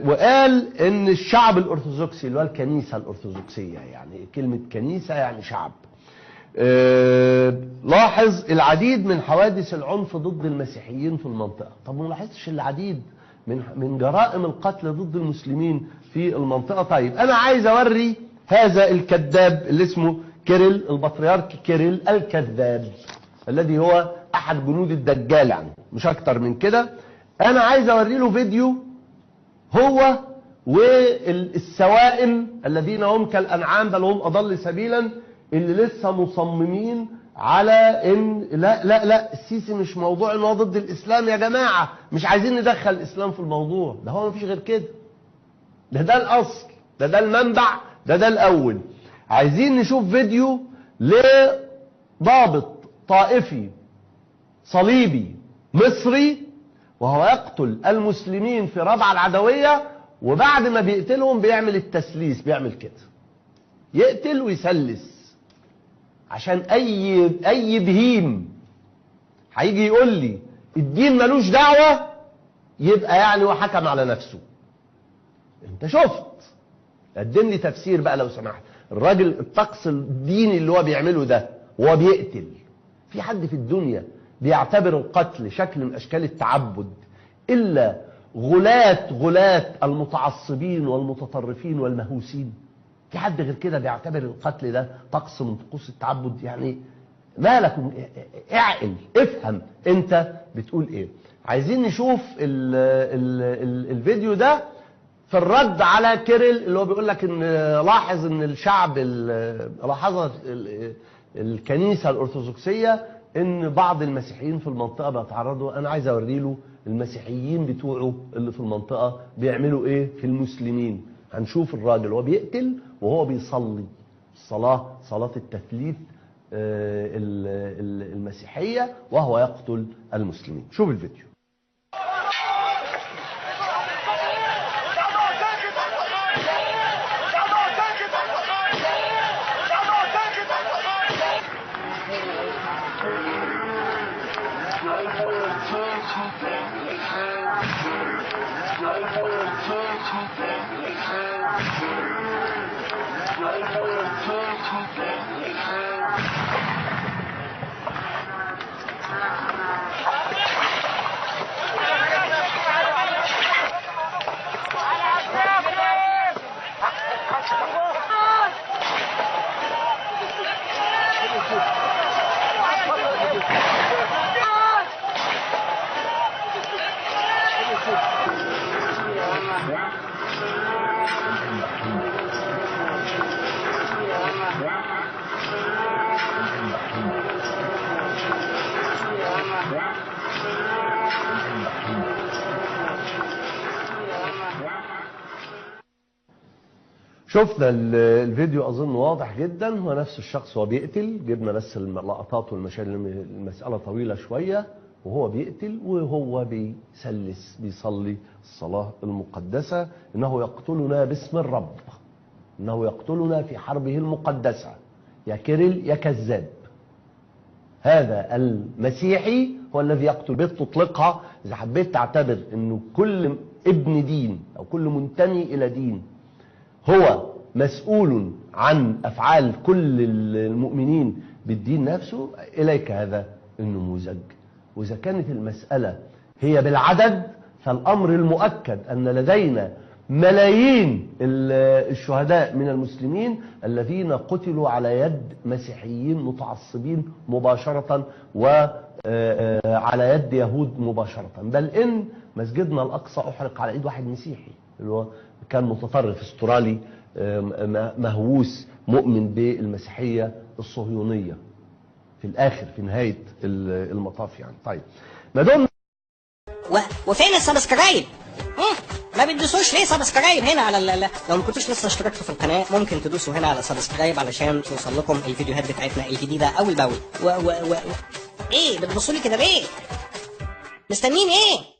وقال ان الشعب الارثوذكسي اللي هو الكنيسه الارثوذكسيه، يعني كلمه كنيسه يعني شعب، لاحظ العديد من حوادث العنف ضد المسيحيين في المنطقه. طب ما لاحظتش العديد من جرائم القتل ضد المسلمين في المنطقه؟ طيب انا عايز اوري هذا الكذاب اللي اسمه كيريل، البطريرك كيريل الكذاب الذي هو احد جنود الدجال، يعني مش اكتر من كده. انا عايز اوري له فيديو هو والسوائم الذين هم كالانعام بل هم اضل سبيلا، اللي لسه مصممين على ان لا السيسي مش موضوع ان هو ضد الاسلام يا جماعه، مش عايزين ندخل الاسلام في الموضوع ده، هو مفيش غير كده، ده الاصل، ده المنبع، ده الاول. عايزين نشوف فيديو لضابط طائفي صليبي مصري وهو يقتل المسلمين في ربع العدويه، وبعد ما بيقتلهم بيعمل التسليس، بيعمل كده، يقتل ويسلس، عشان اي بهيم هيجي يقول لي الدين ملوش دعوه يبقى يعني هو حكم على نفسه. انت شفت، قدم لي تفسير بقى لو سمحت. الراجل الطقس الديني اللي هو بيعمله ده وهو بيقتل، في حد في الدنيا بيعتبر القتل شكل من اشكال التعبد الا غلاة المتعصبين والمتطرفين والمهووسين؟ في حد غير كده بيعتبر القتل ده طقس من طقوس التعبد؟ يعني مالك؟ اعقل، افهم انت بتقول ايه. عايزين نشوف الفيديو ده في الرد على كيريل اللي هو بيقول لك ان لاحظ ان الشعب، لاحظت الكنيسه الارثوذكسيه ان بعض المسيحيين في المنطقه بيتعرضوا. انا عايز اوري له المسيحيين بتوعه اللي في المنطقه بيعملوا ايه في المسلمين. هنشوف الراجل وهو بيقتل وهو بيصلي صلاه التثليث المسيحيه وهو يقتل المسلمين. شوف الفيديو. شفنا الفيديو اظن واضح جدا، هو نفس الشخص وهو بيقتل، جبنا بس اللقطات والمشاهد، المساله طويله شويه، وهو بيقتل وهو بيسلس بيصلي الصلاه المقدسه، انه يقتلنا باسم الرب، انه يقتلنا في حربه المقدسه. يا كيريل يا كذاب، هذا المسيحي هو الذي يقتل. بتطلقها اذا حبيت تعتبر انه كل ابن دين او كل منتمي الى دين هو مسؤول عن أفعال كل المؤمنين بالدين نفسه، إليك هذا النموذج. وإذا كانت المسألة هي بالعدد، فالأمر المؤكد أن لدينا ملايين الشهداء من المسلمين الذين قتلوا على يد مسيحيين متعصبين مباشرة وعلى يد يهود مباشرة، بل إن مسجدنا الأقصى أحرق على إيد واحد مسيحي اللي هو كان متطرف استرالي مهووس مؤمن بالمسيحية الصهيونية في الآخر في نهاية المطاف يعني. طيب ما دام وفين السبسكرايب؟ ما بتدوسوش ليه سبسكرايب هنا على لو ما كنتوش لسه اشتركتوا في القناة ممكن تدوسوا هنا على سبسكرايب علشان توصل لكم الفيديوهات بتاعتنا الجديدة أول بأول. ايه بتبصوا لي كده ليه؟ مستنيين ايه؟